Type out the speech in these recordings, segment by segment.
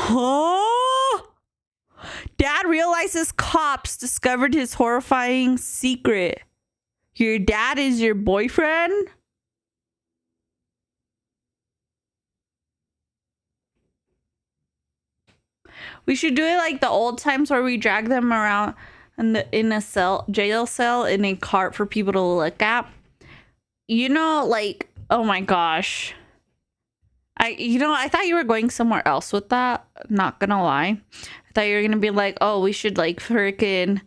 Huh? Dad realizes cops discovered his horrifying secret. Your dad is your boyfriend? We should do it like the old times where we drag them around in a jail cell in a cart for people to look at. You know, like, oh my gosh. I thought you were going somewhere else with that. Not gonna lie. I thought you were gonna be like, oh, we should like freaking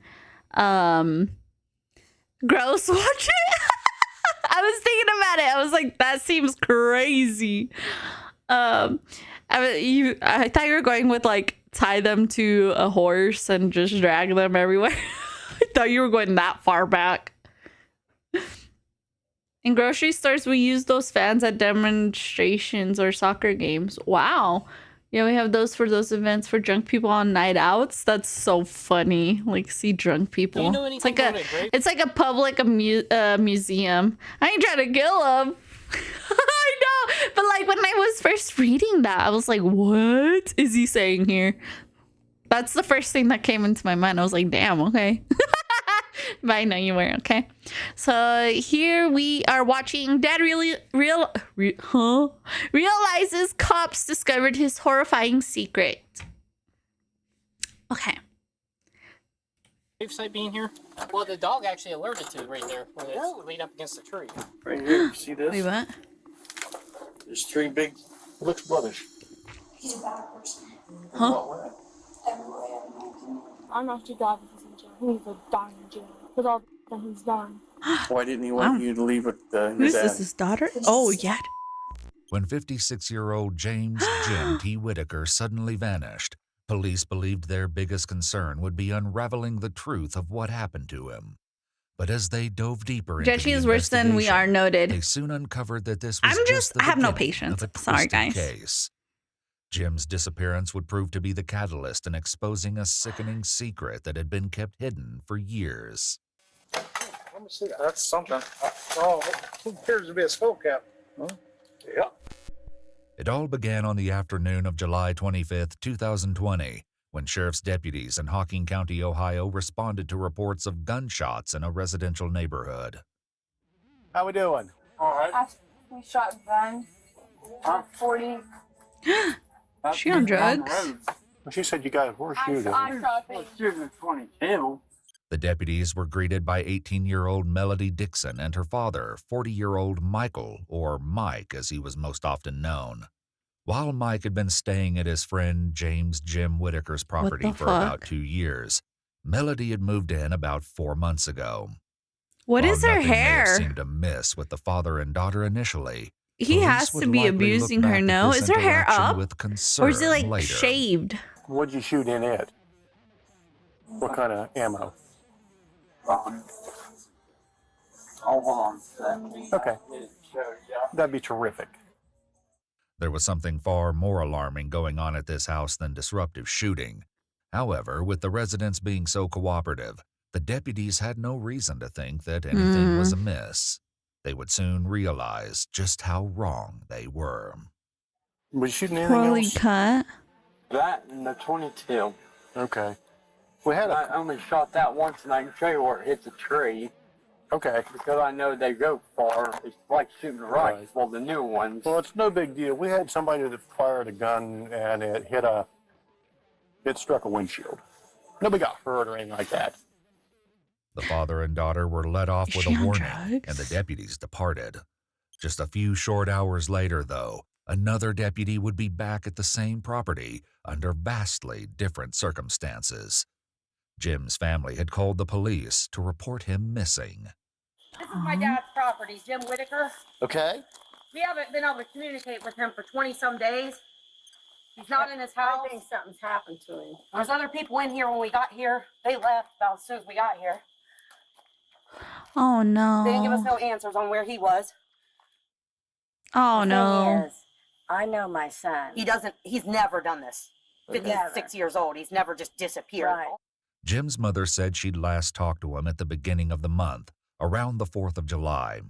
gross watch it. I was thinking about it. I was like, that seems crazy. I thought you were going with like tie them to a horse and just drag them everywhere. I thought you were going that far back. In grocery stores, we use those fans at demonstrations or soccer games. Wow. Yeah, we have those for those events for drunk people on night outs. That's so funny. Like, see drunk people. Do you know anything about it, Grace? It's like a public museum. I ain't trying to kill them. I know. But like when I was first reading that, I was like, what is he saying here? That's the first thing that came into my mind. I was like, damn, okay. But I know you were, okay? So here we are watching Dad realizes cops discovered his horrifying secret. Okay. Safe side being here? Well, the dog actually alerted to it right there when it's laid up against the tree. Right here, see this? Wait, what? There's three big. Looks rubbish. He's a bad person. Huh? Every way, in my opinion. I'm actually glad he's in jail. He needs to die in jail with all that he's done. Why didn't he want you to leave with your Who's dad? this? His daughter? Oh, yeah. When 56-year-old James Jim T. Whitaker suddenly vanished, police believed their biggest concern would be unraveling the truth of what happened to him. But as they dove deeper into Jecchi the is worse than we are investigation, noted. they soon uncovered that this was I have no the beginning patience. of a Sorry, twisted guys. case. Jim's disappearance would prove to be the catalyst in exposing a sickening secret that had been kept hidden for years. Let me see. That's something. Oh, it appears to be a skull cap. Huh? Yeah. It all began on the afternoon of July 25th, 2020, when sheriff's deputies in Hocking County, Ohio, responded to reports of gunshots in a residential neighborhood. How we doing? All right. We shot Ben. 40. She on drugs? Well, she said you got a horseshoe. I shot Ben. Shooting at 22. The deputies were greeted by 18-year-old Melody Dixon and her father, 40-year-old Michael, or Mike as he was most often known. While Mike had been staying at his friend James Jim Whitaker's property for about 2 years, Melody had moved in about 4 months ago. What While is her nothing may have hair? seemed amiss with the father and daughter initially, He police has would to be likely abusing look her, back at no? this Is her hair interaction up? with concern Or is it like later. shaved? What'd you shoot in it? What kind of ammo? Oh, hold on. Okay. That'd be terrific. There was something far more alarming going on at this house than disruptive shooting. However, with the residents being so cooperative, the deputies had no reason to think that anything was amiss. They would soon realize just how wrong they were. Was you shooting anything Poorly else? cut. That and the 22. Okay. We had I a. only shot that once, and I can show you where it hits a tree Okay. because I know they go far. It's like shooting rifles. Right. Well, the new ones. Well, it's no big deal. We had somebody that fired a gun and it struck a windshield. Nobody got hurt or anything like that. The father and daughter were let off Is with she a on warning, drugs? and the deputies departed. Just a few short hours later, though, another deputy would be back at the same property under vastly different circumstances. Jim's family had called the police to report him missing. This is my dad's property, Jim Whitaker. Okay. We haven't been able to communicate with him for 20-some days. He's not in his house. I think something's happened to him. There's other people in here when we got here. They left about as soon as we got here. Oh no. They didn't give us no answers on where he was. Oh The thing no. is, I know my son. He's never done this. 56 Never. years old. He's never just disappeared. Right. Jim's mother said she'd last talked to him at the beginning of the month, around the 4th of July.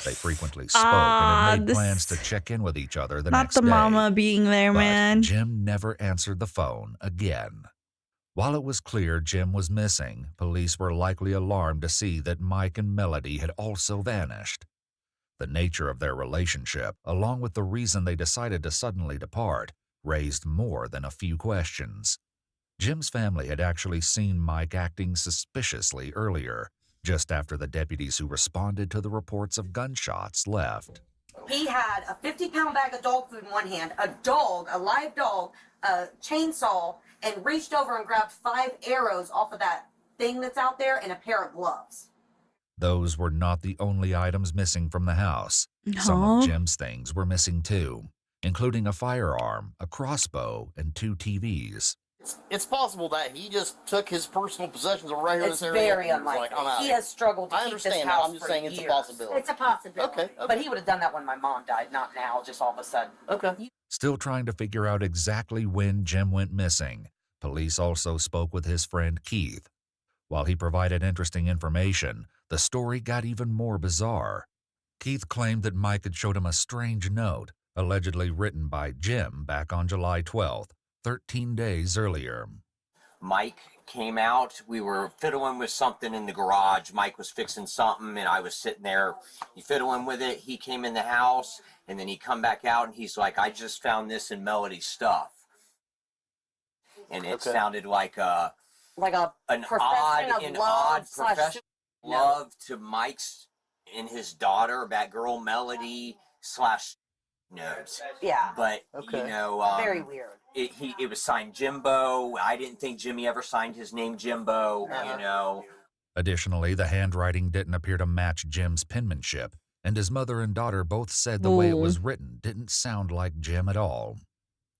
They frequently spoke and had made plans to this- check in with each other the Not next the day. mama being there, But man. Jim never answered the phone again. While it was clear Jim was missing, police were likely alarmed to see that Mike and Melody had also vanished. The nature of their relationship, along with the reason they decided to suddenly depart, raised more than a few questions. Jim's family had actually seen Mike acting suspiciously earlier, just after the deputies who responded to the reports of gunshots left. He had a 50-pound bag of dog food in one hand, a dog, a live dog, a chainsaw, and reached over and grabbed 5 arrows off of that thing that's out there and a pair of gloves. Those were not the only items missing from the house. Some No. of Jim's things were missing too, including a firearm, a crossbow, and 2 TVs. It's possible that he just took his personal possessions right here in It's this area. very and was unlikely. like, I'm out. He has struggled to I keep this understand that. house I'm just for saying it's a years. possibility. It's a possibility. Okay. But he would have done that when my mom died, not now, just all of a sudden. Okay. Still trying to figure out exactly when Jim went missing, police also spoke with his friend Keith. While he provided interesting information, the story got even more bizarre. Keith claimed that Mike had showed him a strange note, allegedly written by Jim back on July 12th, 13 days earlier. Mike came out. We were fiddling with something in the garage. Mike was fixing something, and I was sitting there. He fiddling with it. He came in the house, and then he come back out, and he's like, "I just found this in Melody's stuff," and it sounded like an profession of love slash profession of love to Mike's and his daughter, that girl Melody slash notes. Yeah. But you know, very weird. It was signed Jimbo. I didn't think Jimmy ever signed his name Jimbo, you know. Additionally, the handwriting didn't appear to match Jim's penmanship, and his mother and daughter both said the way it was written didn't sound like Jim at all.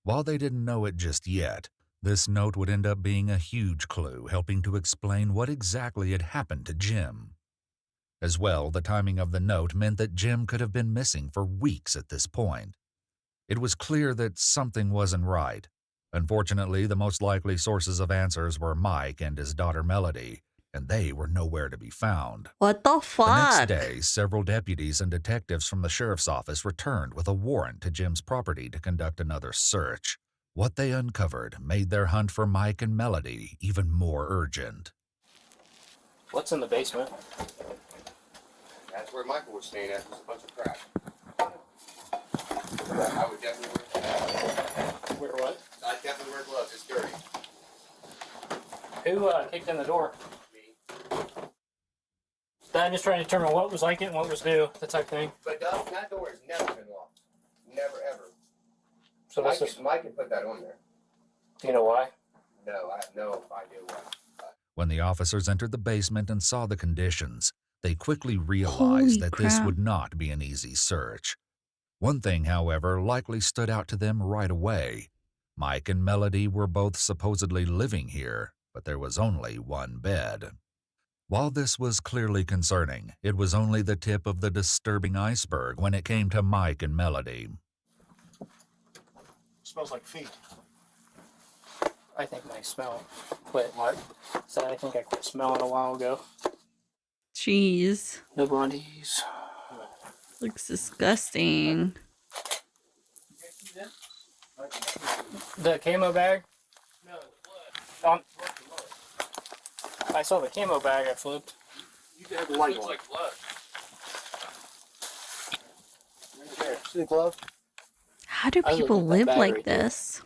While they didn't know it just yet, this note would end up being a huge clue, helping to explain what exactly had happened to Jim. As well, the timing of the note meant that Jim could have been missing for weeks at this point. It was clear that something wasn't right. Unfortunately, the most likely sources of answers were Mike and his daughter Melody, and they were nowhere to be found. What the fuck? The next day, several deputies and detectives from the sheriff's office returned with a warrant to Jim's property to conduct another search. What they uncovered made their hunt for Mike and Melody even more urgent. What's in the basement? That's where Michael was staying at. There's a bunch of crap. I would definitely Wear what? I definitely wear gloves. It's dirty. Who kicked in the door? I'm just trying to determine what was like it and what was new, that type of thing. But that door has never been locked. Never, ever. So Mike can put that on there. Do you know why? No, I have no idea why. When the officers entered the basement and saw the conditions, they quickly realized that this would not be an easy search. One thing, however, likely stood out to them right away. Mike and Melody were both supposedly living here, but there was only one bed. While this was clearly concerning, it was only the tip of the disturbing iceberg when it came to Mike and Melody. Smells like feet. I think my smell quit. What? So I think I quit smelling a while ago. Jeez. No blondies. Looks disgusting. The camo bag? No, I saw the camo bag I flipped. You can have the light on. Like blood. Right there. See the glove? How do I was people looking at that live bag like right there. this?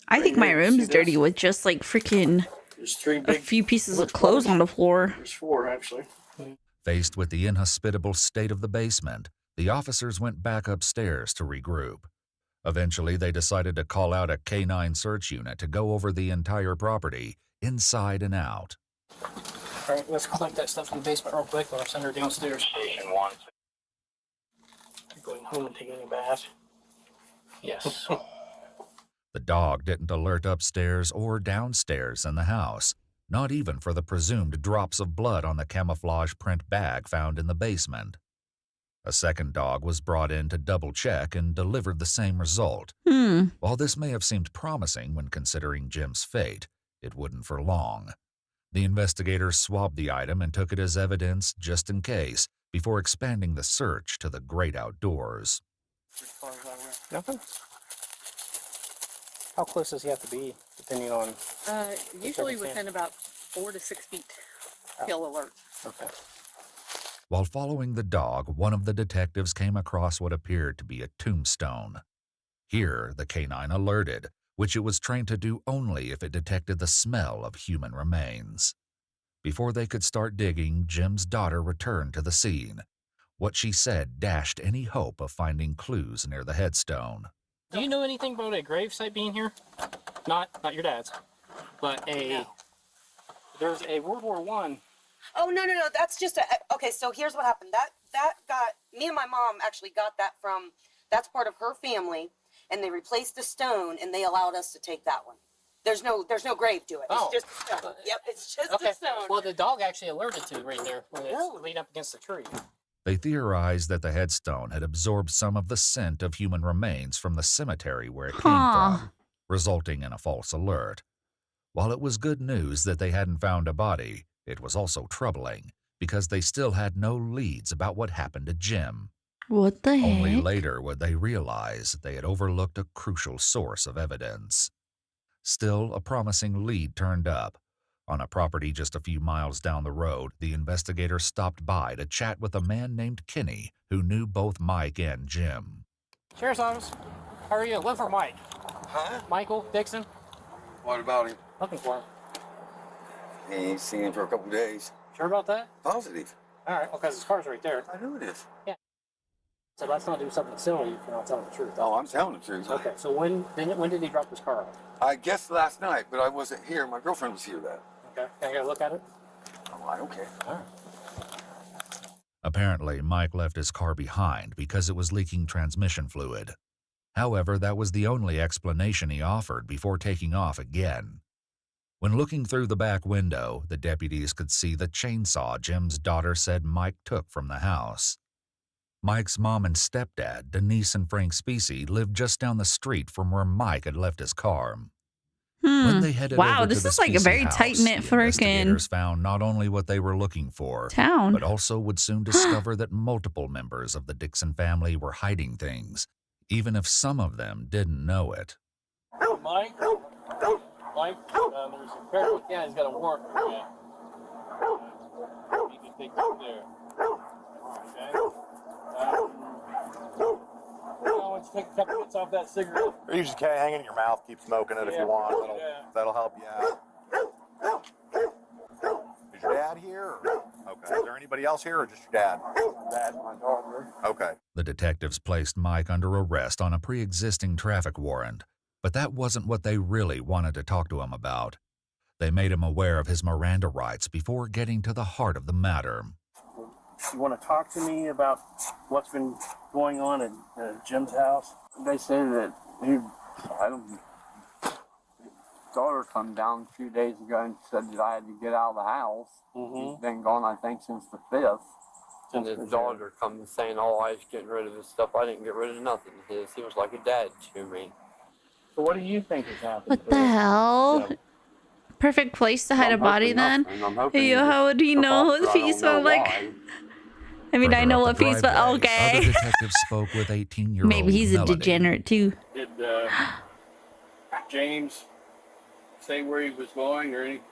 I think my room's dirty with just like freaking There's 3 a big. few pieces of clothes on the floor. There's 4 actually. Faced with the inhospitable state of the basement, the officers went back upstairs to regroup. Eventually, they decided to call out a K-9 search unit to go over the entire property, inside and out. Alright, let's collect that stuff in the basement real quick while I send her downstairs. Station 1. You're going home and taking a bath? Yes. The dog didn't alert upstairs or downstairs in the house, not even for the presumed drops of blood on the camouflage print bag found in the basement. A second dog was brought in to double-check and delivered the same result. While this may have seemed promising when considering Jim's fate, it wouldn't for long. The investigators swabbed the item and took it as evidence just in case, before expanding the search to the great outdoors. Nothing? How close does he have to be, depending on... Usually within about 4 to 6 feet. He'll alert. Okay. While following the dog, one of the detectives came across what appeared to be a tombstone. Here, the canine alerted, which it was trained to do only if it detected the smell of human remains. Before they could start digging, Jim's daughter returned to the scene. What she said dashed any hope of finding clues near the headstone. Do you know anything about a gravesite being here? Not your dad's, but there's a World War I. Oh, no. That's just okay, so here's what happened. That got, me and my mom actually got that from, that's part of her family, and they replaced the stone, and they allowed us to take that one. There's no grave to it. It's just a stone. Yep, it's just a stone. Well, the dog actually alerted to right there when it's leaned up against the tree. They theorized that the headstone had absorbed some of the scent of human remains from the cemetery where it came from, resulting in a false alert. While it was good news that they hadn't found a body, it was also troubling because they still had no leads about what happened to Jim. What the heck? Only later would they realize they had overlooked a crucial source of evidence. Still, a promising lead turned up. On a property just a few miles down the road, the investigator stopped by to chat with a man named Kenny who knew both Mike and Jim. Sheriff's Office, how are you? Look for Mike. Huh? Michael Dixon. What about him? Looking for him. He ain't seen him for a couple days. Sure about that? Positive. All right, well, because his car's right there. I know it is. Yeah. So let's not do something silly if you're not telling the truth. Oh, I'm telling the truth. Okay, so when did he drop his car off? I guess last night, but I wasn't here. My girlfriend was here then. Okay, can I get a look at it? Oh, I don't care. All right. Apparently, Mike left his car behind because it was leaking transmission fluid. However, that was the only explanation he offered before taking off again. When looking through the back window, the deputies could see the chainsaw Jim's daughter said Mike took from the house. Mike's mom and stepdad, Denise and Frank Specie, lived just down the street from where Mike had left his car. When they headed Wow, over this to the is like a Specie very house, tight-knit the investigators freaking found not only what they were looking for, town, but also would soon discover that multiple members of the Dixon family were hiding things, even if some of them didn't know it. Mike? Mike? There's a careful. Yeah, he's got a warrant for you. You can take that there. Okay. I want you to take a couple bits off that cigarette. Or you just hang it in your mouth, keep smoking it if you want. That'll help you out. Is your dad here? Okay. Is there anybody else here or just your dad? Dad, my daughter. Okay. The detectives placed Mike under arrest on a pre-existing traffic warrant, but that wasn't what they really wanted to talk to him about. They made him aware of his Miranda rights before getting to the heart of the matter. You want to talk to me about what's been going on at Jim's house? They say that daughter come down a few days ago and said that I had to get out of the house. He's been gone, I think, since the 5th. And his daughter come saying, oh, I was getting rid of his stuff. I didn't get rid of nothing of his. He was like a dad to me. So what do you think has happened? What the hell? Yeah. Perfect place to hide a body then? Hey, how would he know what feet smell like? I mean, I know what feet smell. Okay. Other detectives spoke with 18-year-old Maybe he's a Melody. degenerate too. Did James say where he was going or anything?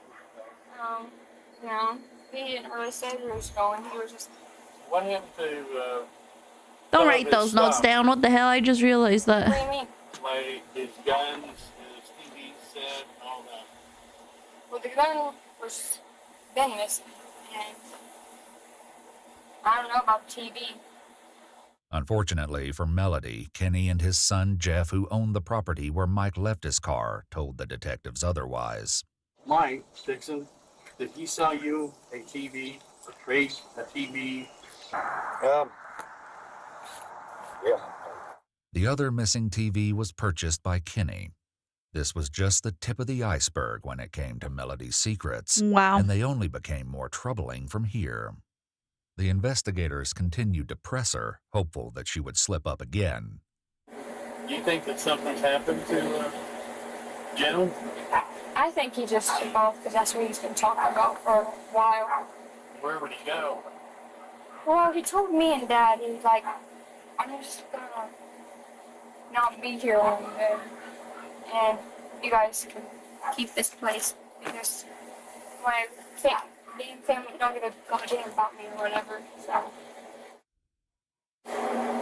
No. He didn't really say where he was going. He was just... What happened to Don't write those notes down. What the hell? I just realized that. What do you mean? like his guns, his TV set, all that? Well, the gun was been missing, and I don't know about the TV. Unfortunately for Melody, Kenny and his son Jeff, who owned the property where Mike left his car, told the detectives otherwise. Mike Dixon, did he sell you a TV, a crate, a TV? Yeah. The other missing TV was purchased by Kenny. This was just the tip of the iceberg when it came to Melody's secrets. Wow. And they only became more troubling from here. The investigators continued to press her, hopeful that she would slip up again. Do you think that something's happened to Jim? I think he just took off because that's what he's been talking about for a while. Where would he go? Well, he told me and Dad, he was like, I'm just gonna not be here when I'm there. And you guys can keep this place because my family don't give a goddamn about me or whatever, so.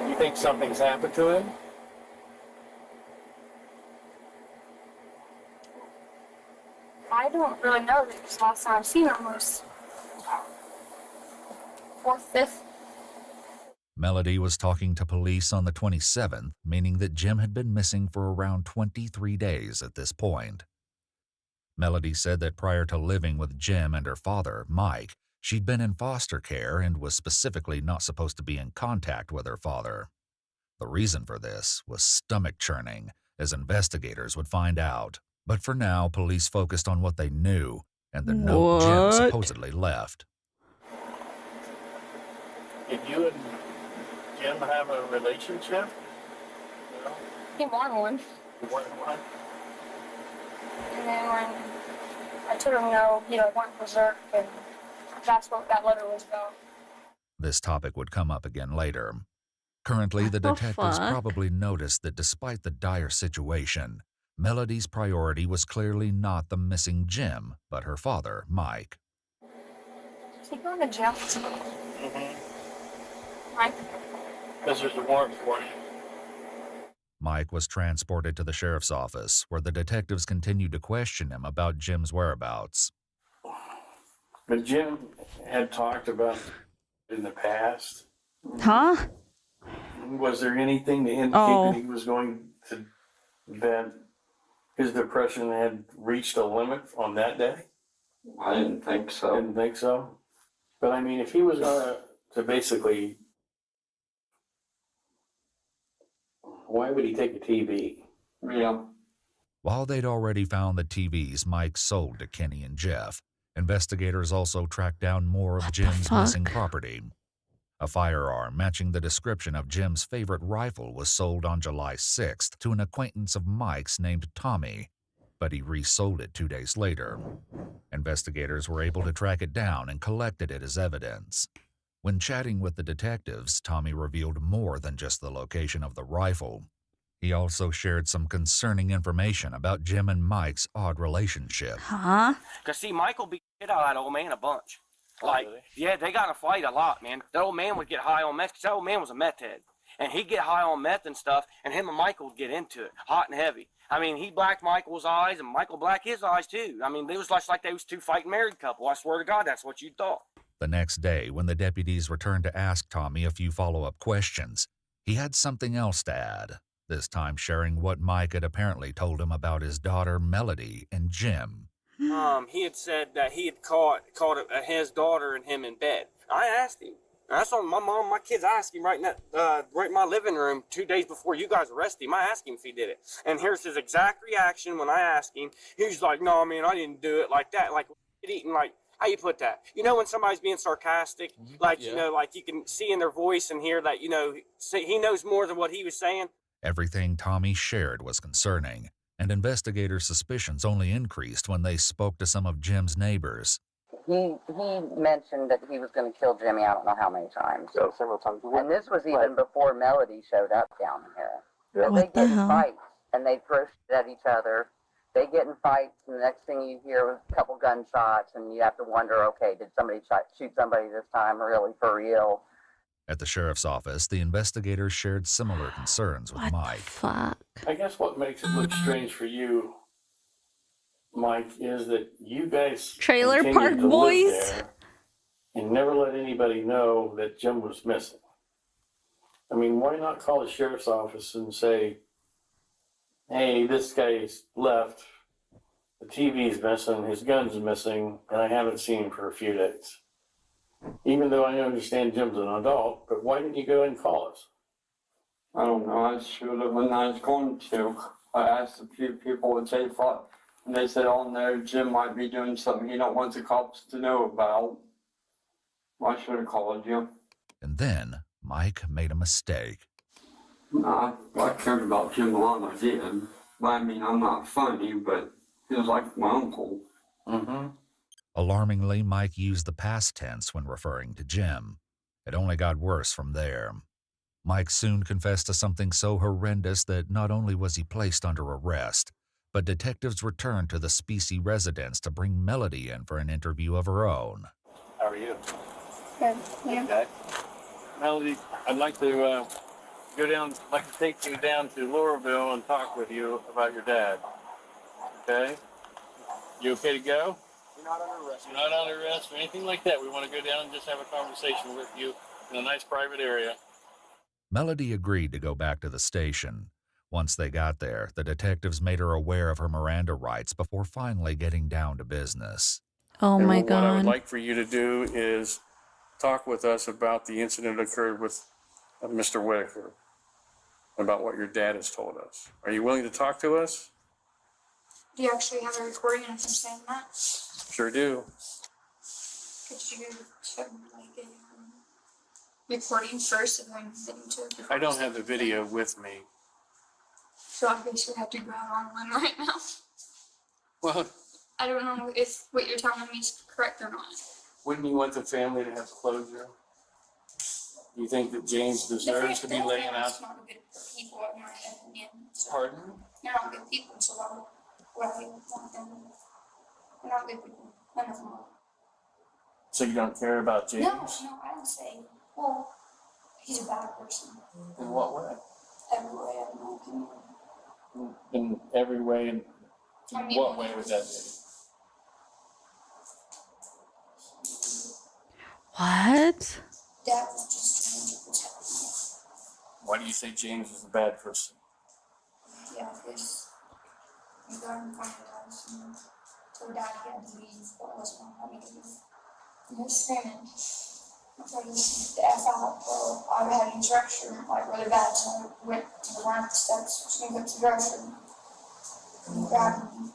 You think something's happened to him? I don't really know because last time I've seen him was 4th, 5th. Melody was talking to police on the 27th, meaning that Jim had been missing for around 23 days at this point. Melody said that prior to living with Jim and her father, Mike, she'd been in foster care and was specifically not supposed to be in contact with her father. The reason for this was stomach churning, as investigators would find out. But for now, police focused on what they knew and the note Jim supposedly left. Did you and Jim have a relationship? No? He wanted one. You wanted one? And then when I told him no, he went berserk, and that's what that letter was about. This topic would come up again later. Currently, the detectives probably noticed that despite the dire situation, Melody's priority was clearly not the missing Jim, but her father, Mike. Is he going to jail? Mike? Because there's a warrant for him. Mike was transported to the sheriff's office, where the detectives continued to question him about Jim's whereabouts. But Jim had talked about in the past. Huh? Was there anything to indicate that he was going to, that his depression had reached a limit on that day? I didn't think so. Didn't think so? But I mean, if he was to basically, why would he take a TV? Yeah. While they'd already found the TVs Mike sold to Kenny and Jeff, investigators also tracked down more of Jim's missing property. A firearm matching the description of Jim's favorite rifle was sold on July 6th to an acquaintance of Mike's named Tommy, but he resold it 2 days later. Investigators were able to track it down and collected it as evidence. When chatting with the detectives, Tommy revealed more than just the location of the rifle. He also shared some concerning information about Jim and Mike's odd relationship. Huh? Because, see, Michael beat the shit out of that old man a bunch. Like, yeah, they got in a fight a lot, man. That old man would get high on meth, because that old man was a meth head. And he'd get high on meth and stuff, and him and Michael would get into it, hot and heavy. I mean, he blacked Michael's eyes, and Michael blacked his eyes, too. I mean, it was like they was two fighting married couple. I swear to God, that's what you thought. The next day, when the deputies returned to ask Tommy a few follow-up questions, he had something else to add, this time sharing what Mike had apparently told him about his daughter, Melody, and Jim. He had said that he had caught his daughter and him in bed. I asked him. I saw my kids asked him right in my living room 2 days before you guys arrested him. I asked him if he did it. And here's his exact reaction when I asked him. He was like, no, man, I didn't do it like that. Like, eating, like, how you put that? You know when somebody's being sarcastic? Like, you know, like you can see in their voice and hear that, you know, he knows more than what he was saying. Everything Tommy shared was concerning, and investigators' suspicions only increased when they spoke to some of Jim's neighbors. He mentioned that he was going to kill Jimmy, I don't know how many times. So several times. And this was even before Melody showed up down here. Yeah. They get in fights, and they throw shit at each other. They get in fights, and the next thing you hear was a couple gunshots, and you have to wonder, okay, did somebody shoot somebody this time, really, for real? At the sheriff's office, the investigators shared similar concerns with Mike. Fuck. I guess what makes it look strange for you, Mike, is that you guys Trailer continued Park to Boys live there and never let anybody know that Jim was missing. I mean, why not call the sheriff's office and say, hey, this guy's left, the TV's missing, his gun's missing, and I haven't seen him for a few days. Even though I understand Jim's an adult, but why didn't you go and call us? I don't know. I should have when I was going to. I asked a few people what they thought, and they said, oh no, Jim might be doing something he don't want the cops to know about. I should have called you. And then Mike made a mistake. Nah, I cared about Jim a lot, I did. But I mean, I'm not funny, but he was like my uncle. Alarmingly, Mike used the past tense when referring to Jim. It only got worse from there. Mike soon confessed to something so horrendous that not only was he placed under arrest, but detectives returned to the Specie residence to bring Melody in for an interview of her own. How are you? Good. Yeah. Okay. Melody, I'd like to take you down to Laurelville and talk with you about your dad. Okay? You okay to go? You're not under arrest. You're not under arrest or anything like that. We want to go down and just have a conversation with you in a nice private area. Melody agreed to go back to the station. Once they got there, the detectives made her aware of her Miranda rights before finally getting down to business. Oh my What I would God. like for you to do is talk with us about the incident that occurred with Mr. Whitaker, about what your dad has told us. Are you willing to talk to us? Do you actually have a recording of him saying that? Sure do. Could you show me like a recording first and then send it to the I don't have the video with me. So I basically have to go out on one right now. Well, I don't know if what you're telling me is correct or not. wouldn't you want the family to have closure? Do you think that James deserves to be laying out? Not good people, in my opinion. So Pardon? they're not good people, so why would I want them? They're not good people. None of them are. So you don't care about James? No, I would say, well, he's a bad person. In what way? Every way, in my opinion. In every way, in what way would that be? What? Dad was just trying to protect me. Why do you say James is a bad person? Yeah, because we got him from the house and told Dad he had to leave, but wasn't gonna let me leave. He was screaming. I told him to F out, bro. I had an instruction, like really bad, so I went to the line of the steps, was gonna go to the grocery. And he grabbed me.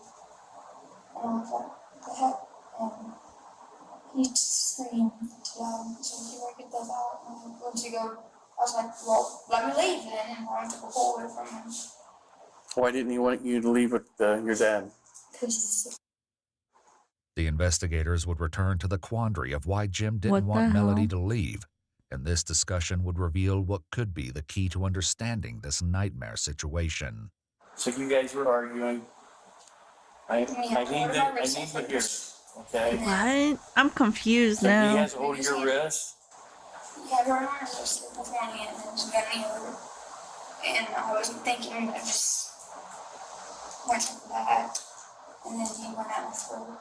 And I was like, what the heck? And he just screamed loud. He's like, you gotta get that out. And I went to go. I was like, well, let me leave then. And I took a pull away from him. Why didn't he want you to leave with your dad? Because he's sick. The investigators would return to the quandary of why Jim What didn't the want Melody hell? to leave, and this discussion would reveal what could be the key to understanding this nightmare situation. So you guys were arguing. I need to hear it, okay? What? I'm confused So he now. has hold of your wrist. He had her arm wrestled with one hand and just got me over. And I wasn't thinking, I just went like that. And then he went at my throat.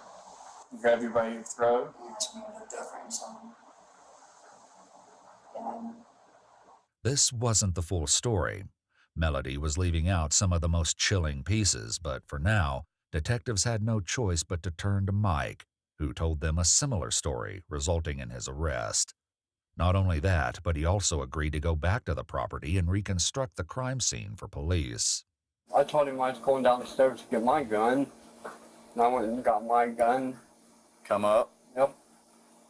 He grabbed you by your throat. And that's when he looked over and saw me. Dad. This wasn't the full story. Melody was leaving out some of the most chilling pieces, but for now, detectives had no choice but to turn to Mike, who told them a similar story, resulting in his arrest. Not only that, but he also agreed to go back to the property and reconstruct the crime scene for police. I told him I was going downstairs to get my gun, and I went and got my gun. Come up. Yep.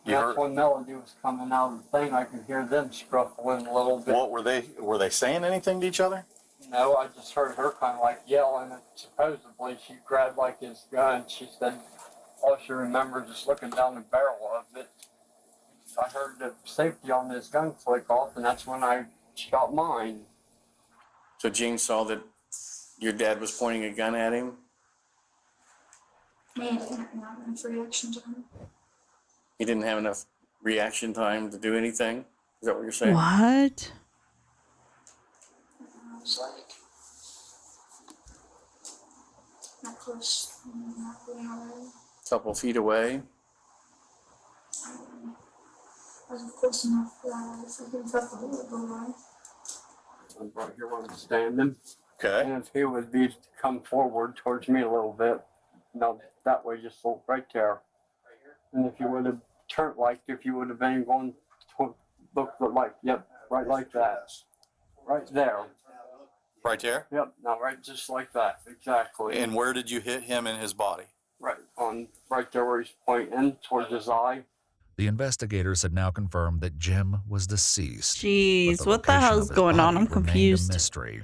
You That's heard- when Melody was coming out of the thing. I could hear them scruffling a little bit. What were they saying anything to each other? No, I just heard her kind of like yelling, and supposedly she grabbed like his gun. She said all she remembers is looking down the barrel of it. I heard the safety on this gun click off, and that's when I shot mine. So James saw that your dad was pointing a gun at him. Man, I didn't have enough reaction time. He didn't have enough reaction time to do anything. Is that what you're saying? What? I was like, not close, not really already. Couple feet away. I wasn't close enough that I freaking felt the bullet go by. I'm right here where I'm standing. Okay. And if he would be to come forward towards me a little bit, no, that way, just look right there. And if you would have turned like, if you would have been going to look like, yep, right like that. Right there. Right there? Yep, now right just like that, exactly. And where did you hit him in his body? Right there where he's pointing towards his eye. The investigators had now confirmed that Jim was deceased. Jeez, but what the location hell's of his going on? body I'm remained confused. A mystery.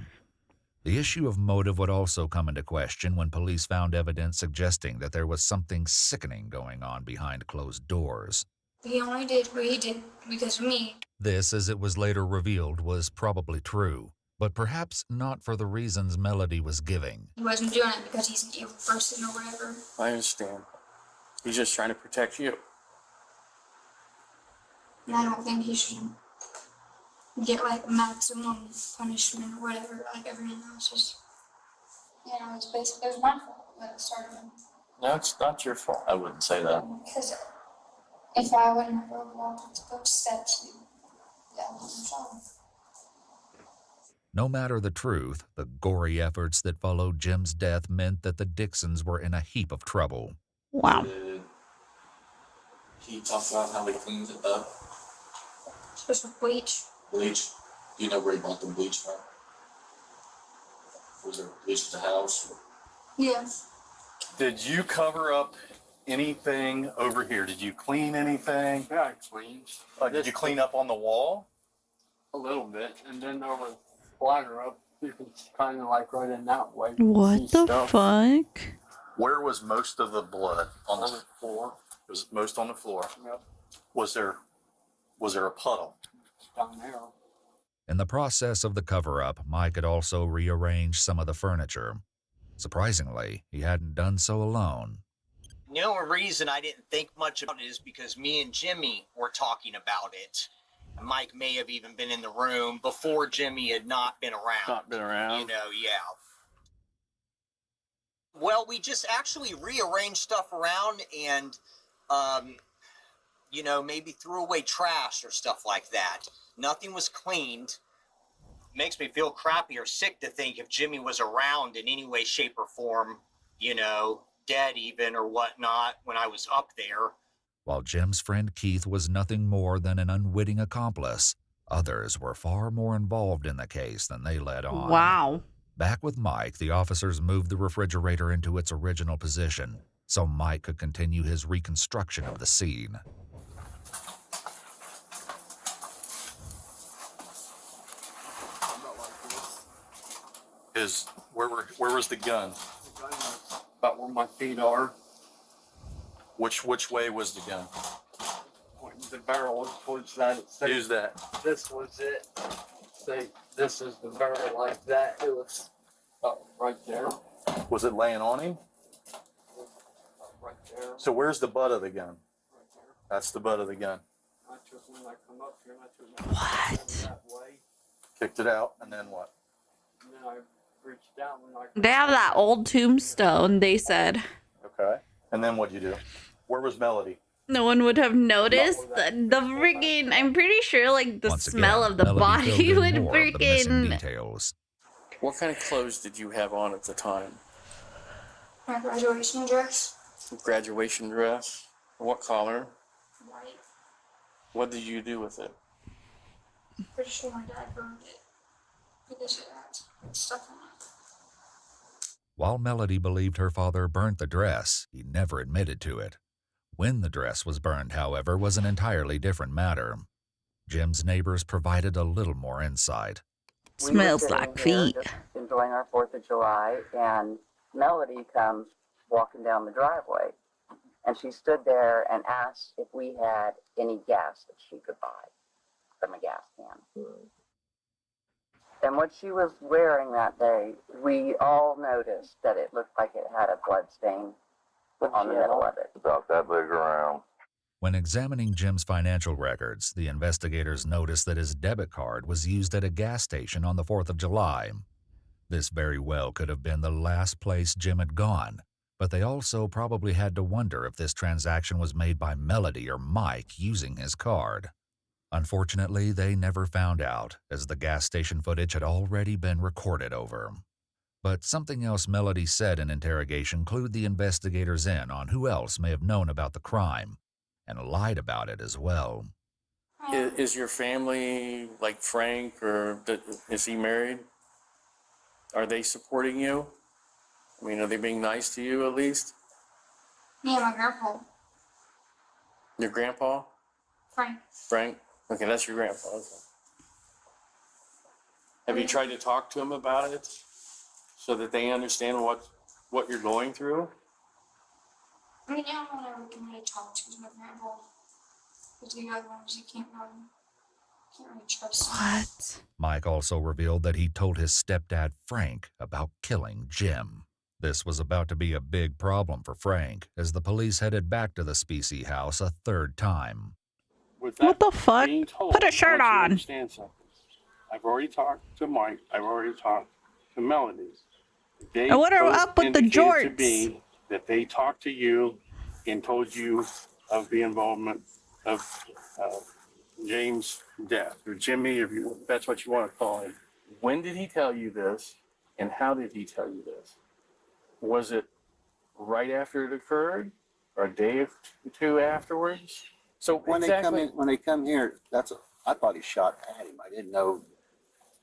The issue of motive would also come into question when police found evidence suggesting that there was something sickening going on behind closed doors. He only did what he did because of me. This, as it was later revealed, was probably true, but perhaps not for the reasons Melody was giving. He wasn't doing it because he's an evil person or whatever. I understand. He's just trying to protect you. And I don't think he should get like maximum punishment or whatever, like everyone else is. You know, it's basically, it was my fault that it started him. No, it's not your fault. I wouldn't say that. Because if I wouldn't have walked those steps, that wasn't wrong. No matter the truth, the gory efforts that followed Jim's death meant that the Dixons were in a heap of trouble. Wow. He talked about how he cleans it up. Just with bleach. Bleach. Do you know where he bought the bleach from? Was there bleach at the house? Yeah. Did you cover up anything over here? Did you clean anything? Yeah, I cleaned. Did you clean up on the wall? A little bit, and then there was splatter up. You can kind of like right in that way. What the fuck? Where was most of the blood? On the floor. It was most on the floor. Yep. Was there a puddle? Down there. In the process of the cover-up, Mike had also rearranged some of the furniture. Surprisingly, he hadn't done so alone. The only reason I didn't think much about it is because me and Jimmy were talking about it. Mike may have even been in the room before Jimmy had not been around. Not been around. You know, yeah. Well, we just actually rearranged stuff around and, you know, maybe threw away trash or stuff like that. Nothing was cleaned. Makes me feel crappy or sick to think if Jimmy was around in any way, shape, or form, you know, dead even or whatnot when I was up there. While Jim's friend Keith was nothing more than an unwitting accomplice, others were far more involved in the case than they let on. Wow. Back with Mike, the officers moved the refrigerator into its original position so Mike could continue his reconstruction of the scene. Where was the gun? The gun was about where my feet are. Which way was the gun? Pointing the barrel was towards that. Use that. This was it. Say, this is the barrel like that. It was right there. Was it laying on him? Right there. So where's the butt of the gun? Right there. That's the butt of the gun. I took when I come up here and I took my that way. Kicked it out, and then what? And then I reached down when I They have that old tombstone, they said. Okay. And then what'd you do? Where was Melody? No one would have noticed the freaking. I'm pretty sure, like, the smell of the body would freaking. Details. What kind of clothes did you have on at the time? My graduation dress. Graduation dress? What color? White. What did you do with it? Pretty sure my dad burned it because it had stuff on it. While Melody believed her father burnt the dress, he never admitted to it. When the dress was burned, however, was an entirely different matter. Jim's neighbors provided a little more insight. Smells like feet. Enjoying our 4th of July, and Melody comes walking down the driveway. And she stood there and asked if we had any gas that she could buy from a gas can. And what she was wearing that day, we all noticed that it looked like it had a blood stain on the middle of it. About that big around. When examining Jim's financial records, the investigators noticed that his debit card was used at a gas station on the 4th of July. This very well could have been the last place Jim had gone, but they also probably had to wonder if this transaction was made by Melody or Mike using his card. Unfortunately, they never found out, as the gas station footage had already been recorded over. But something else Melody said in interrogation clued the investigators in on who else may have known about the crime, and lied about it as well. Is your family like Frank, or is he married? Are they supporting you? I mean, are they being nice to you at least? Yeah, my grandpa. Your grandpa? Frank. Frank? Okay, that's your grandpa. Okay. Have you tried to talk to him about it so that they understand what you're going through? I mean, yeah, whenever we can really talk to my grandpa. But the other ones, you can't really trust. What? Mike also revealed that he told his stepdad, Frank, about killing Jim. This was about to be a big problem for Frank as the police headed back to the Specie house a third time. What the fuck? Being told, Put a shirt I want you to on. understand something. I've already talked to Mike. I've already talked to Melody. They And what are both up with the indicated to jorts? me that they talked to you and told you of the involvement of James' death, or Jimmy, if that's what you want to call him. When did he tell you this, and how did he tell you this? Was it right after it occurred, or a day or two afterwards? So When they come here, I thought he shot at him. I didn't know.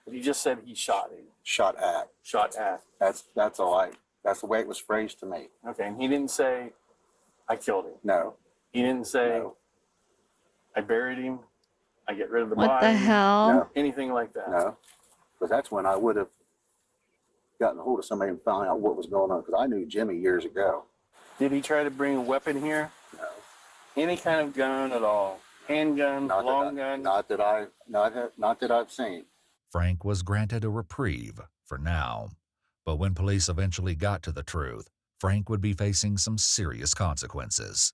You just said he shot him. Shot at. Shot at. That's all that's the way it was phrased to me. Okay, and he didn't say, I killed him. No. He didn't say, No. I buried him, I get rid of the What body. the hell? No. Anything like that. No. Because that's when I would have gotten a hold of somebody and found out what was going on. Because I knew Jimmy years ago. Did he try to bring a weapon here? No. Any kind of gun at all? Handgun, long gun? Not that I've seen. Frank was granted a reprieve for now. But when police eventually got to the truth, Frank would be facing some serious consequences.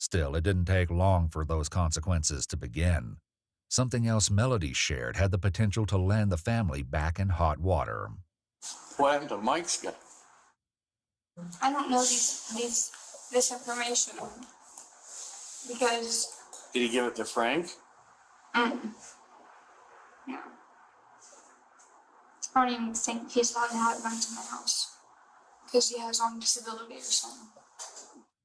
Still, it didn't take long for those consequences to begin. Something else Melody shared had the potential to land the family back in hot water. What happened to Mike's gun? I don't know this information because. Did he give it to Frank? No. I don't even think he's allowed to have guns in the house because he has on disability or something.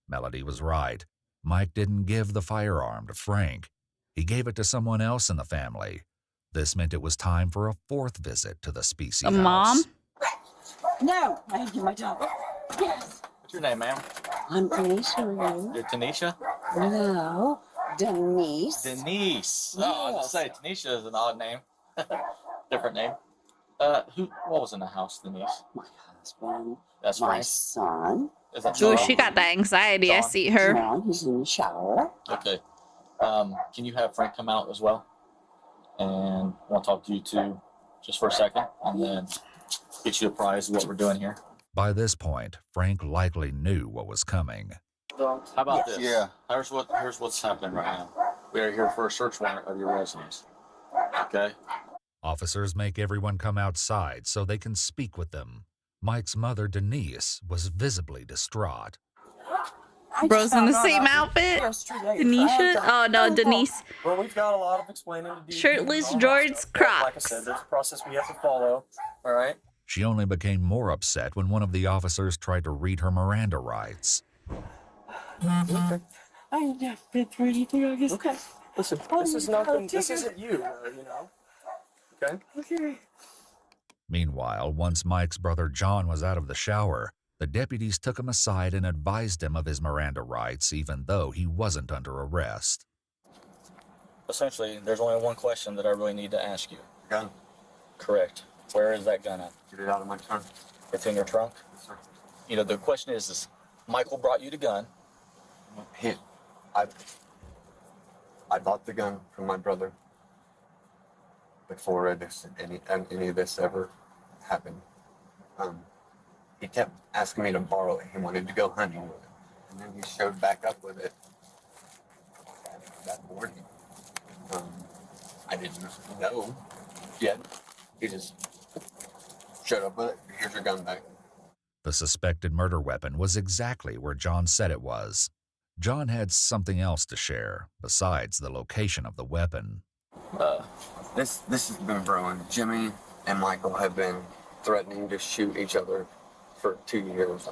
Melody was right. Mike didn't give the firearm to Frank. He gave it to someone else in the family. This meant it was time for a fourth visit to the Specie house. Mom? No, I didn't do my job. Yes. What's your name, ma'am? I'm Tanisha. You're Tanisha? No, Denise. Denise. Oh, I was Yes. gonna say Tanisha is an odd name. Different name. What was in the house, Denise? My husband. That's my Frank. son. Is that Ooh, John? she got the anxiety. I John? see her. John, he's in the shower. Okay. Can you have Frank come out as well? And I want to talk to you two just for a second, and then get you apprised of what we're doing here. By this point, Frank likely knew what was coming. How about this? Yeah. Here's what's happening right now. We are here for a search warrant of your residence. Okay? Officers make everyone come outside so they can speak with them. Mike's mother, Denise, was visibly distraught. Bro's in the same outfit. Denisha? Oh no, Denise. Well, we've got a lot of explaining to do. Shirtless and all that jorts, stuff. But Like I Crocs. said, there's a process we have to follow. All right. She only became more upset when one of the officers tried to read her Miranda rights. Okay. I ain't never been through anything like this. Okay. Listen, this is nothing. This isn't you. You know. Okay. Okay. Meanwhile, once Mike's brother John was out of the shower, the deputies took him aside and advised him of his Miranda rights, even though he wasn't under arrest. Essentially, there's only one question that I really need to ask you. Gun. Correct. Where is that gun at? Get it out of my trunk. It's in your trunk? Yes, sir. You know, the question is Michael brought you the gun. I bought the gun from my brother before any of this ever happened. He kept asking me to borrow it. He wanted to go hunting with it. And then he showed back up with it that morning. I didn't know yet. He just showed up with it. Here's your gun back. The suspected murder weapon was exactly where John said it was. John had something else to share, besides the location of the weapon. This has been brewing. Jimmy and Michael have been threatening to shoot each other for 2 years.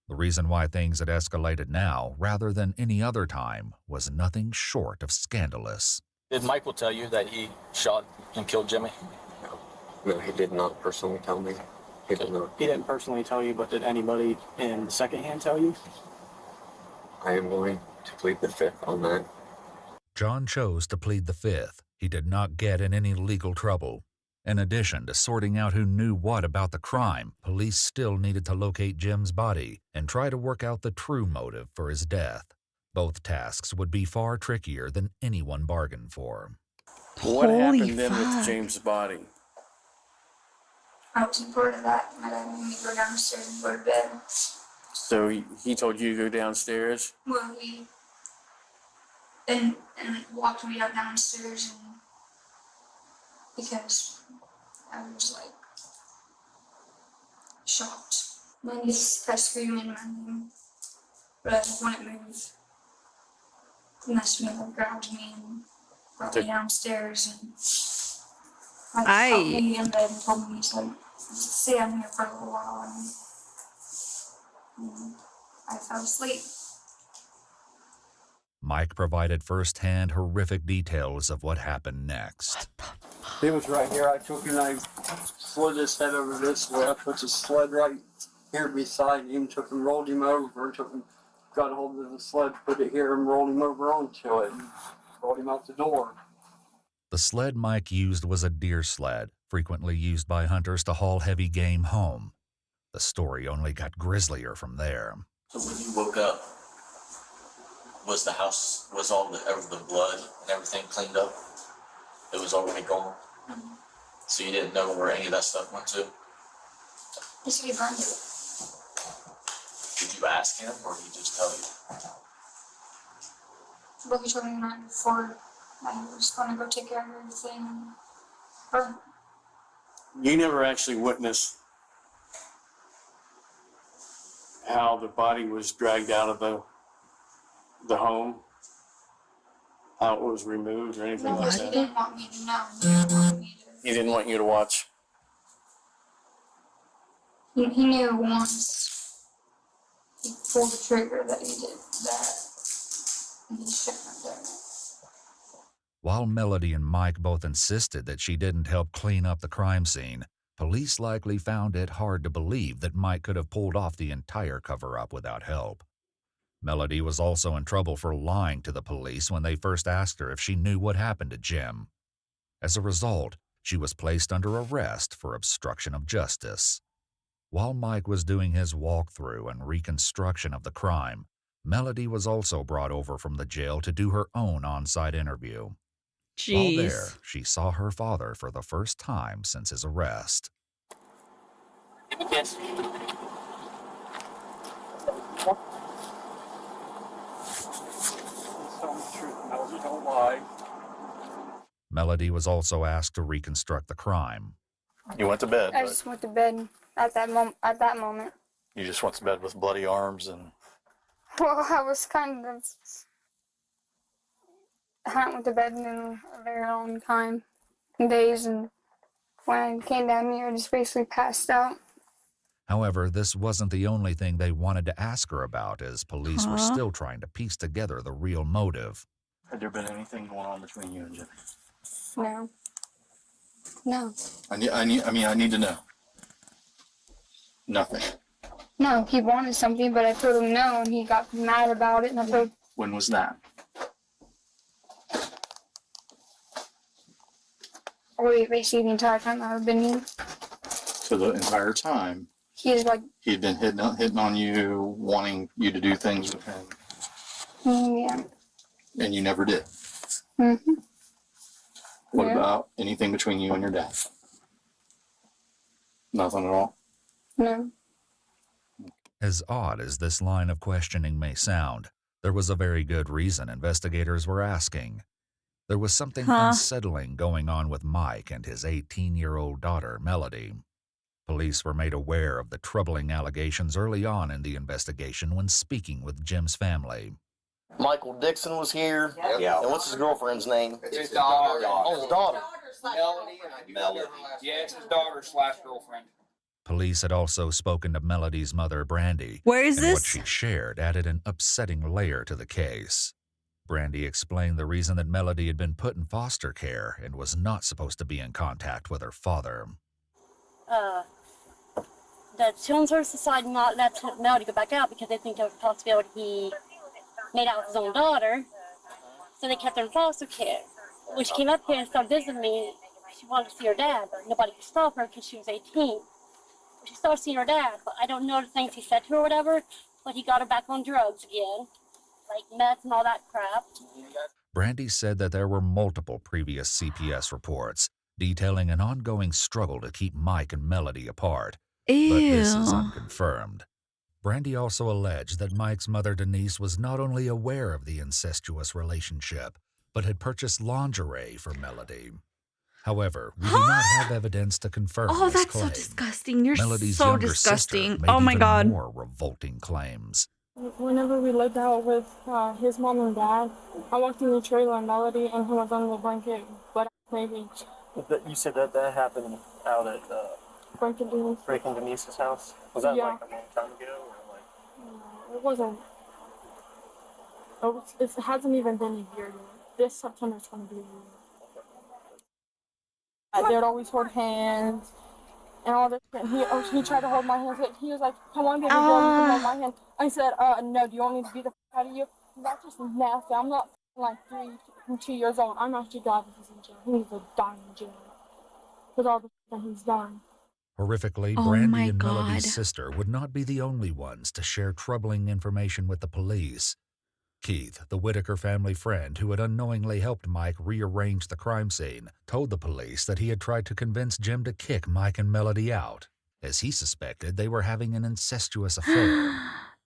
The reason why things had escalated now, rather than any other time, was nothing short of scandalous. Did Michael tell you that he shot and killed Jimmy? No, he did not personally tell me. He did not. He didn't personally tell you, but did anybody in secondhand tell you? I am going to plead the fifth on that. John chose to plead the fifth. He did not get in any legal trouble. In addition to sorting out who knew what about the crime, police still needed to locate Jim's body and try to work out the true motive for his death. Both tasks would be far trickier than anyone bargained for. What Holy happened then fuck. with James' body? I wasn't part of that. My dad made me go downstairs and go to bed. So he told you to go downstairs? Well, he and walked me up downstairs, and because I was like shocked. Then he kept screaming my name, but I wouldn't move. And that's when he grabbed me and brought me downstairs and helped me in bed and told me to stay down here for a little while, and I fell asleep. Mike provided first-hand horrific details of what happened next. He was right here. I took and I slid his head over this way. I put the sled right here beside him, took and rolled him over, got a hold of the sled, put it here and rolled him over onto it, and rolled him out the door. The sled Mike used was a deer sled, frequently used by hunters to haul heavy game home. The story only got grislier from there. So when you woke up, was the house, was all the blood and everything cleaned up? It was already gone? So you didn't know where any of that stuff went to? He said he burned it. Did you ask him, or did he just tell you? But he told me the night before I was going to go take care of everything and burn it. You never actually witnessed how the body was dragged out of the home, how it was removed or anything No, like he that? didn't want me to know. He didn't want you to watch. He knew once he pulled the trigger that he did that, and he shouldn't have done it. While Melody and Mike both insisted that she didn't help clean up the crime scene, police likely found it hard to believe that Mike could have pulled off the entire cover-up without help. Melody was also in trouble for lying to the police when they first asked her if she knew what happened to Jim. As a result, she was placed under arrest for obstruction of justice. While Mike was doing his walkthrough and reconstruction of the crime, Melody was also brought over from the jail to do her own on-site interview. While there, she saw her father for the first time since his arrest. Yes. Don't lie. Melody was also asked to reconstruct the crime. You went to bed. I just went to bed at that moment. You just went to bed with bloody arms and. Well, I was kind of. I hadn't went to bed in a very long time, days, and when I came down here, I just basically passed out. However, this wasn't the only thing they wanted to ask her about, as police were still trying to piece together the real motive. Had there been anything going on between you and Jimmy? No. No. I need to know. Nothing. No, he wanted something, but I told him no, and he got mad about it, and I told. When was that? Basically the entire time I've been here. So the entire time. He's like. He had been hitting on you, wanting you to do things with him. Yeah. And you never did. Mm-hmm. What about anything between you and your dad? Nothing at all? No. As odd as this line of questioning may sound, there was a very good reason investigators were asking. There was something unsettling going on with Mike and his 18-year-old daughter, Melody. Police were made aware of the troubling allegations early on in the investigation when speaking with Jim's family. Michael Dixon was here. Yeah. And what's his girlfriend's name? It's his daughter. Oh, his daughter. Melody. Yeah, it's his daughter/girlfriend. Police had also spoken to Melody's mother, Brandy. Where is and this? What she shared added an upsetting layer to the case. Brandy explained the reason that Melody had been put in foster care and was not supposed to be in contact with her father. The Children's Services decided not let Melody go back out because they think there was a possibility he made out with his own daughter. So they kept her in foster care. When she came up here and started visiting me, she wanted to see her dad, but nobody could stop her because she was 18. She started seeing her dad, but I don't know the things he said to her or whatever, but he got her back on drugs again. like meth and all that crap. Brandy said that there were multiple previous CPS reports detailing an ongoing struggle to keep Mike and Melody apart, but this is Ew. unconfirmed. Brandy also alleged that Mike's mother Denise was not only aware of the incestuous relationship, but had purchased lingerie for Melody. However, we do not have evidence to confirm Oh, this that's claim. so disgusting. You're Melody's so younger disgusting. sister made Oh my even God. more revolting claims. Whenever we lived out with his mom and dad, I walked in the trailer and Melody and he was under the blanket, but maybe. You said that happened out at Frank and Denise's house? Was that like a long time ago? Or like? No, it wasn't. It hasn't even been a year yet. This September's going to be a year. They would always hold hands and all this. He tried to hold my hand. He was like, "Come on, baby girl, you can hold my hand." I said, "No. Do you want me to beat the out of you?" That's just nasty. I'm not like 2 years old. I'm actually glad he's in jail. He needs to die in jail with all the that he's done. Horrifically, Oh Brandy my and God. Melody's sister would not be the only ones to share troubling information with the police. Keith, the Whitaker family friend who had unknowingly helped Mike rearrange the crime scene, told the police that he had tried to convince Jim to kick Mike and Melody out, as he suspected they were having an incestuous affair.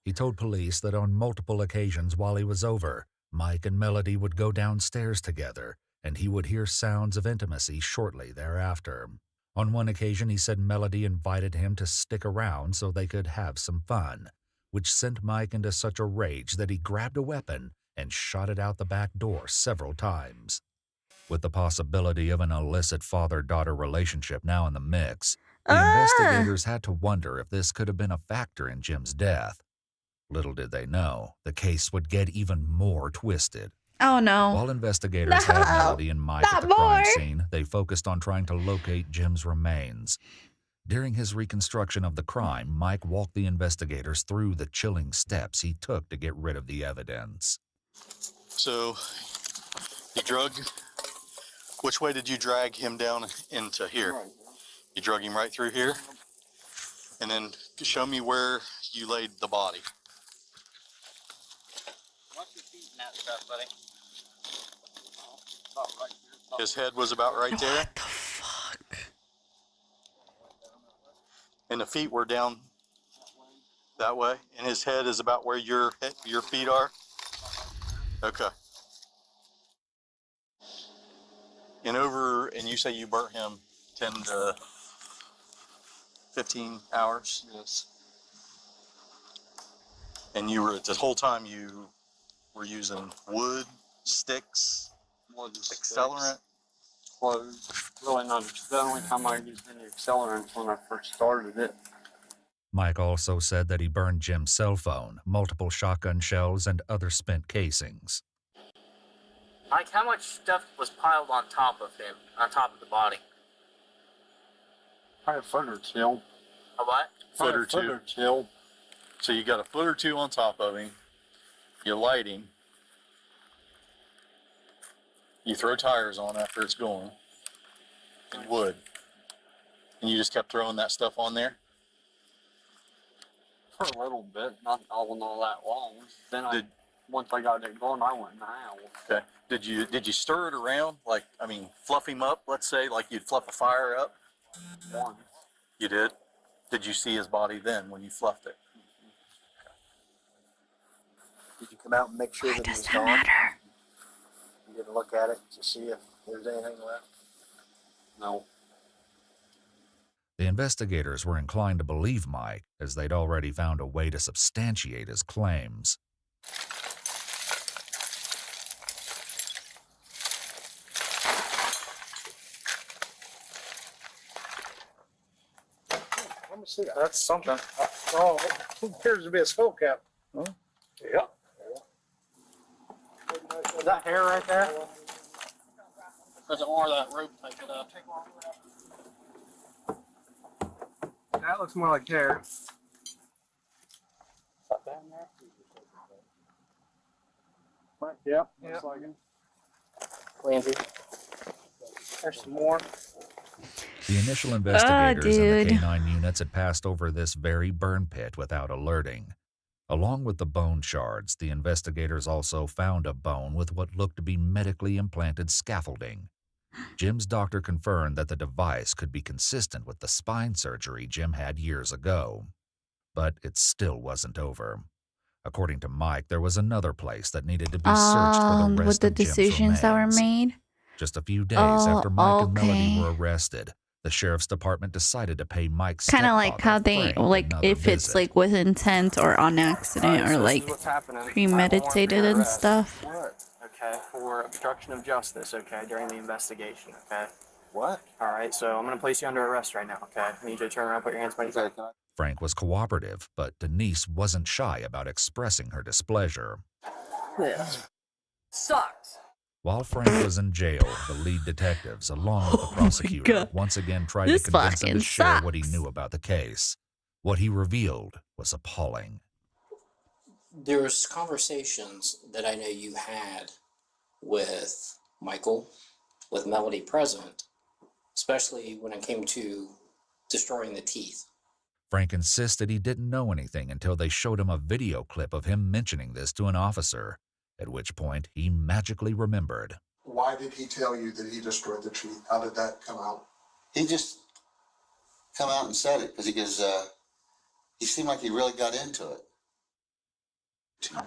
He told police that on multiple occasions while he was over, Mike and Melody would go downstairs together, and he would hear sounds of intimacy shortly thereafter. On one occasion, he said Melody invited him to stick around so they could have some fun, which sent Mike into such a rage that he grabbed a weapon and shot it out the back door several times. With the possibility of an illicit father-daughter relationship now in the mix, the investigators had to wonder if this could have been a factor in Jim's death. Little did they know, the case would get even more twisted. Oh no. While investigators had Melody and Mike at the crime scene, they focused on trying to locate Jim's remains. During his reconstruction of the crime, Mike walked the investigators through the chilling steps he took to get rid of the evidence. So, which way did you drag him down into here? You drug him right through here? And then show me where you laid the body. What's your feet in that stuff, buddy? His head was about right there. What the fuck? And the feet were down that way. And his head is about where your feet are. Okay. And you say you burnt him 10 to 15 hours? Yes. And the whole time you were using wood, sticks, accelerant? Clothes. Really not. The only time I used any accelerants when I first started it. Mike also said that he burned Jim's cell phone, multiple shotgun shells, and other spent casings. Like, how much stuff was piled on top of him, on top of the body? Probably a foot or two. A what? Foot or Foot two. or two. So you got a foot or two on top of him. You light him. You throw tires on after it's going. And wood. And you just kept throwing that stuff on there? For a little bit, not all that long. Then once I got it going, I went in the house. Okay. Did you stir it around? Fluff him up, let's say, like you'd fluff a fire up? Once. You did? Did you see his body then when you fluffed it? Did you come out and make sure that it was gone? Matter. You didn't look at it to see if there's anything left? No. The investigators were inclined to believe Mike, as they'd already found a way to substantiate his claims. Let me see. That's something. Oh, it appears to be a skull cap. Huh? Yep. Is that hair right there? There's more of that rope type stuff. That looks more like hair. Is that down there? Right, yep. Looks like it. Lindsay. There's some more. The initial investigators and the K-9 units had passed over this very burn pit without alerting. Along with the bone shards, the investigators also found a bone with what looked to be medically implanted scaffolding. Jim's doctor confirmed that the device could be consistent with the spine surgery Jim had years ago. But it still wasn't over. According to Mike, there was another place that needed to be searched for the With rest the of Jim's decisions that were remains. made. Just a few days Oh, after Mike and Melody okay. were arrested, the sheriff's department decided to pay Mike's Kind of stepfather, like how they, Frank, like, another if it's visit. like with intent or on accident or like premeditated and stuff. What? Okay, for obstruction of justice, okay, during the investigation, okay? What? All right, so I'm going to place you under arrest right now, okay? I need you to turn around, put your hands behind your back. Frank was cooperative, but Denise wasn't shy about expressing her displeasure. This sucks. While Frank was in jail, the lead detectives, along with the prosecutor, God. once again tried This to convince him to fucking share what he sucks. knew about the case. What he revealed was appalling. There's conversations that I know you had with Michael, with Melody present, especially when it came to destroying the teeth. Frank insisted he didn't know anything until they showed him a video clip of him mentioning this to an officer, at which point he magically remembered. Why did he tell you that he destroyed the teeth? How did that come out? He just come out and said it because he seemed like he really got into it.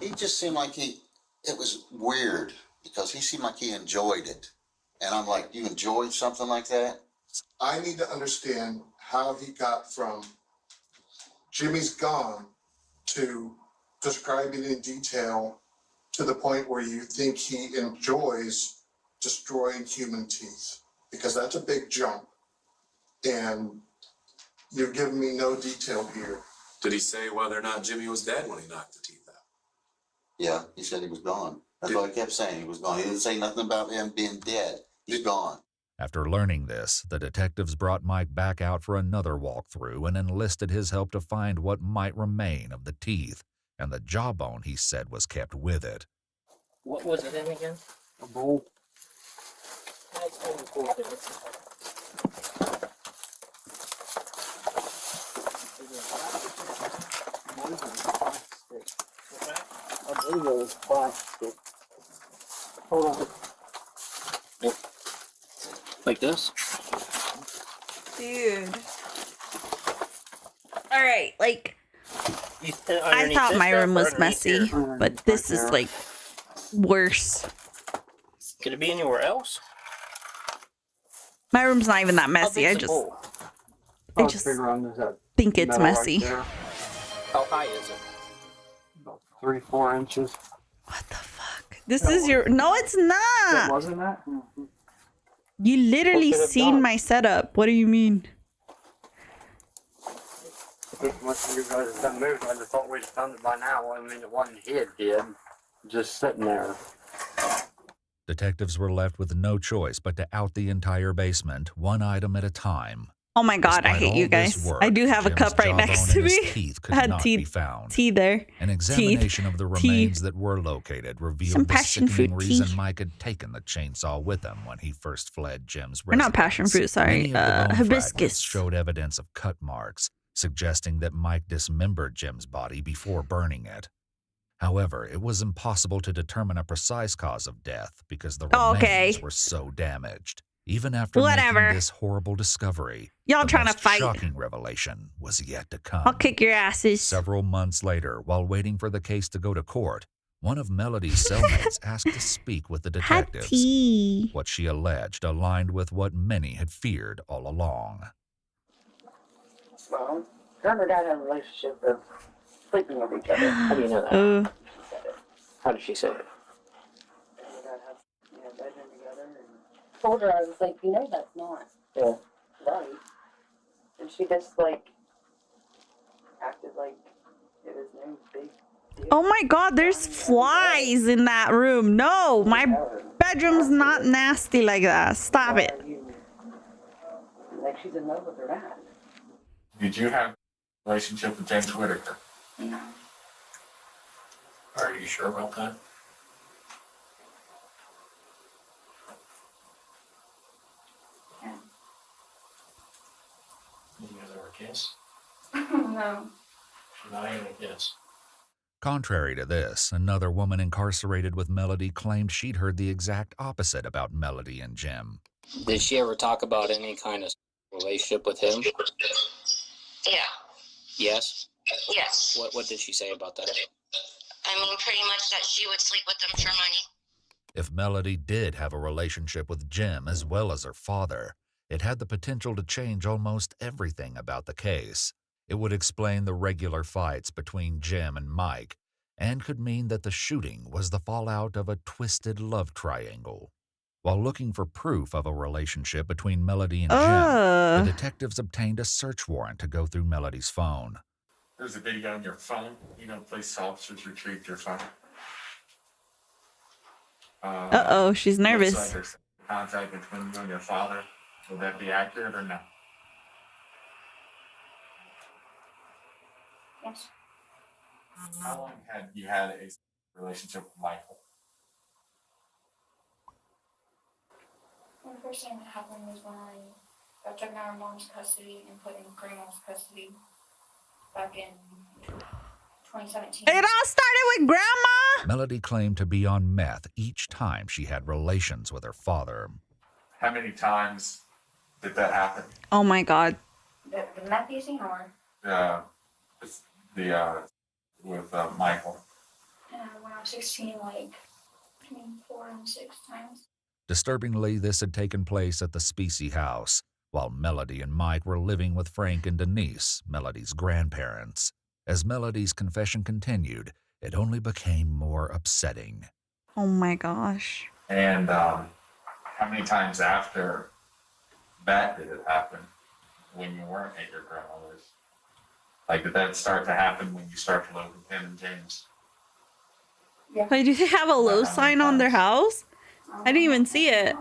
He just seemed like it was weird because he seemed like he enjoyed it. And I'm like, you enjoyed something like that? I need to understand how he got from Jimmy's gone to describing in detail to the point where you think he enjoys destroying human teeth, because that's a big jump. And you've given me no detail here. Did he say whether or not Jimmy was dead when he knocked the teeth out? Yeah, he said he was gone. That's what I kept saying. He was gone. He didn't say nothing about him being dead. He's gone. After learning this, the detectives brought Mike back out for another walkthrough and enlisted his help to find what might remain of the teeth and the jawbone he said was kept with it. What was it in again? A bull. I believe it was plastic. Hold on. Like this? Dude. All right, like, I Underneath thought this my stuff room or was underneath messy, here? but this is like worse. Could it be anywhere else? My room's not even that How messy. big's I the just bowl? I just think it's messy. How high is it? About 3-4 inches. This is your no, it's not. Wasn't that? You literally What could have seen done? my setup. What do you mean? This must have you guys have done moved. I just thought we'd found it by now. I mean, it wasn't hid, just sitting there. Detectives were left with no choice but to out the entire basement, one item at a time. Oh my god, I Despite hate all you this guys. work, I do have a Jim's cup right jawbone next to and his me. teeth could I had not tea, be found. tea there. An examination of the remains Teeth. that were located Some revealed the passion sickening fruit reason tea. Mike had taken the chainsaw with him when he first fled Jim's Or residence. not passion fruit, sorry. Many of the bone fragments Hibiscus. showed evidence of cut marks, suggesting that Mike dismembered Jim's body before burning it. However, it was impossible to determine a precise cause of death because the remains were so damaged. Even after Whatever. making this horrible discovery, Y'all the trying to most fight. shocking revelation was yet to come. I'll kick your asses. Several months later, while waiting for the case to go to court, one of Melody's cellmates asked to speak with the detectives. Tea. What she alleged aligned with what many had feared all along. Well, her and her dad had a relationship of sleeping with each other. How do you know that? Oh. How did she say it? Bedroom together and told her, I was like, you know that's not right. And she just like acted like it was no big deal. Oh my god, there's flies in that room. No, my bedroom's not nasty like that. Stop it. Like she's in love with her dad. Did you have a relationship with James Whitaker? No. Are you sure about that? Did you guys ever kiss? No. Not even a kiss. Contrary to this, another woman incarcerated with Melody claimed she'd heard the exact opposite about Melody and Jim. Did she ever talk about any kind of relationship with him? Yeah. Yes? Yes. What did she say about that? I mean, pretty much that she would sleep with them for money. If Melody did have a relationship with Jim as well as her father, it had the potential to change almost everything about the case. It would explain the regular fights between Jim and Mike, and could mean that the shooting was the fallout of a twisted love triangle. While looking for proof of a relationship between Melody and Jim, the detectives obtained a search warrant to go through Melody's phone. There's a video on your phone. You know, police officers retrieved your phone. Uh-oh, she's nervous. Looks like there's contact between you and your father. Would that be accurate or no? Yes. How long had you had a relationship with Michael? Well, the first thing that happened was when I got taken out of mom's custody and put in grandma's custody back in 2017. It all started with Grandma. Melody claimed to be on meth each time she had relations with her father. How many times did that happen? Oh my God. The meth using or? With Michael. When I was 16, like between 4 and 6 times. Disturbingly, this had taken place at the Specie house, while Melody and Mike were living with Frank and Denise, Melody's grandparents. As Melody's confession continued, it only became more upsetting. Oh my gosh. And how many times after that did it happen when you weren't at your grandmother's? Like, did that start to happen when you started to live with him and James? Yeah. Wait, do they have a low sign on their house? I didn't even see it.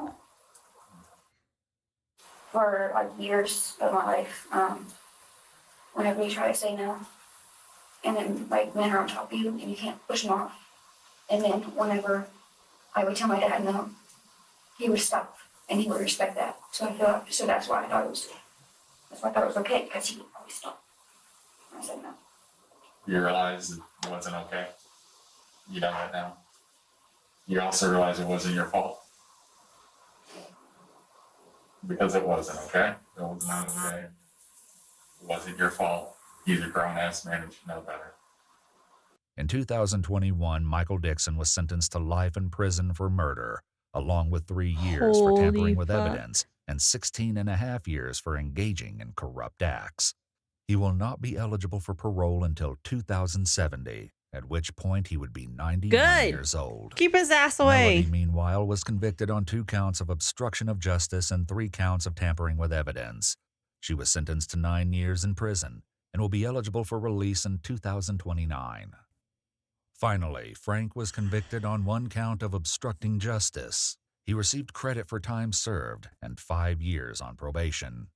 For like years of my life, whenever you try to say no, and then like men are on top of you and you can't push them off, and then whenever I would tell my dad no, he would stop and he would respect that. So that's why I thought it was okay, because he would always stop. I said no. You realize it wasn't okay? You know that now? You also realize it wasn't your fault? Because it wasn't, okay? It was not okay. It wasn't your fault. He's a grown-ass man and should know better. In 2021, Michael Dixon was sentenced to life in prison for murder, along with 3 years for tampering with evidence and 16 and a half years for engaging in corrupt acts. He will not be eligible for parole until 2070, at which point he would be 91 years old. Keep his ass away. Melody, meanwhile, was convicted on 2 counts of obstruction of justice and 3 counts of tampering with evidence. She was sentenced to 9 years in prison and will be eligible for release in 2029. Finally, Frank was convicted on 1 count of obstructing justice. He received credit for time served and 5 years on probation.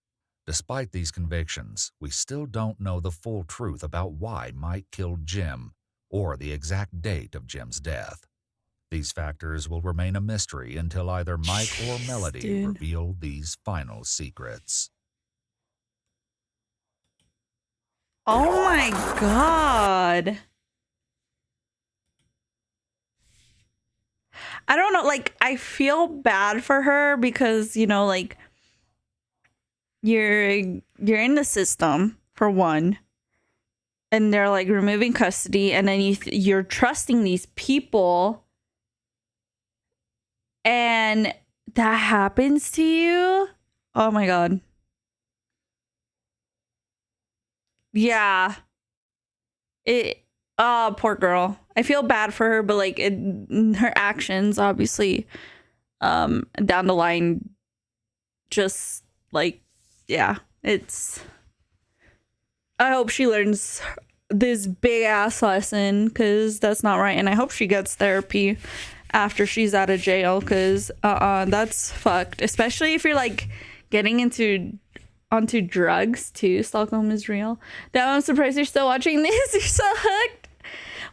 Despite these convictions, we still don't know the full truth about why Mike killed Jim or the exact date of Jim's death. These factors will remain a mystery until either Mike or Melody reveal these final secrets. Oh my God. I don't know, like, I feel bad for her because, you know, like, you're in the system, for one, and they're, like, removing custody, and then you're trusting these people, and that happens to you? Oh my God. Yeah. Oh, poor girl. I feel bad for her, but like her actions, obviously, down the line, just like, yeah, it's. I hope she learns this big ass lesson, because that's not right, and I hope she gets therapy after she's out of jail, because that's fucked. Especially if you're like getting onto drugs too. Stockholm is real. Damn, I'm surprised you're still watching this. You're so hooked.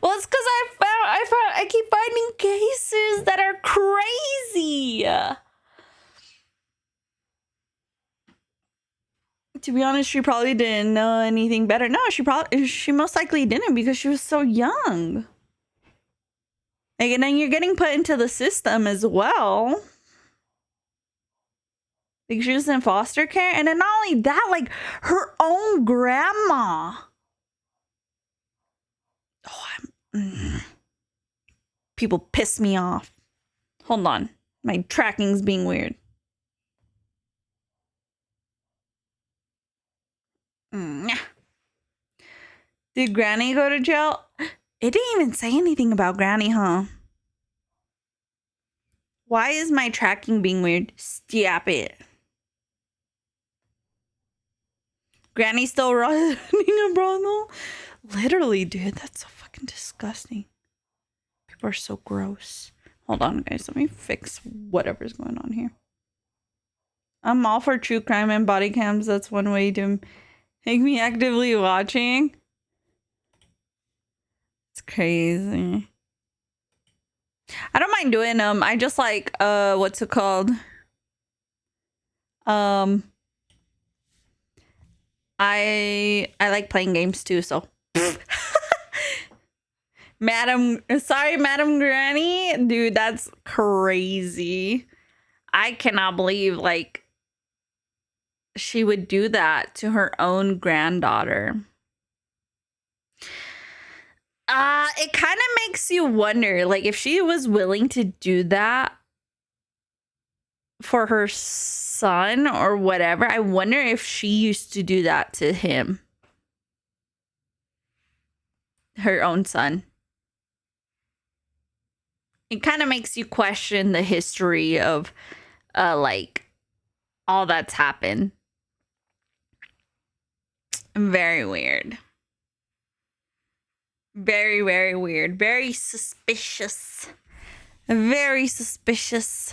Well, it's because I keep finding cases that are crazy. to be honest, she probably didn't know anything better. No, she most likely didn't because she was so young. Like, and then you're getting put into the system as well. Like, she was in foster care. And then not only that, like, her own grandma. People piss me off. Hold on. My tracking's being weird. Did Granny go to jail? It didn't even say anything about Granny, huh? Why is my tracking being weird? Stop it. Granny still running a brothel? Literally, dude, that's so fucking disgusting. People are so gross. Hold on, guys. Let me fix whatever's going on here. I'm all for true crime and body cams. That's one way to make me actively watching. It's crazy. I don't mind doing them. I just like what's it called? I like playing games too, so Madam Granny, dude, that's crazy. I cannot believe like she would do that to her own granddaughter. It kind of makes you wonder, like, if she was willing to do that for her son or whatever, I wonder if she used to do that to him. Her own son. It kind of makes you question the history of, like, all that's happened. Very weird. Very, very weird. Very suspicious. Very suspicious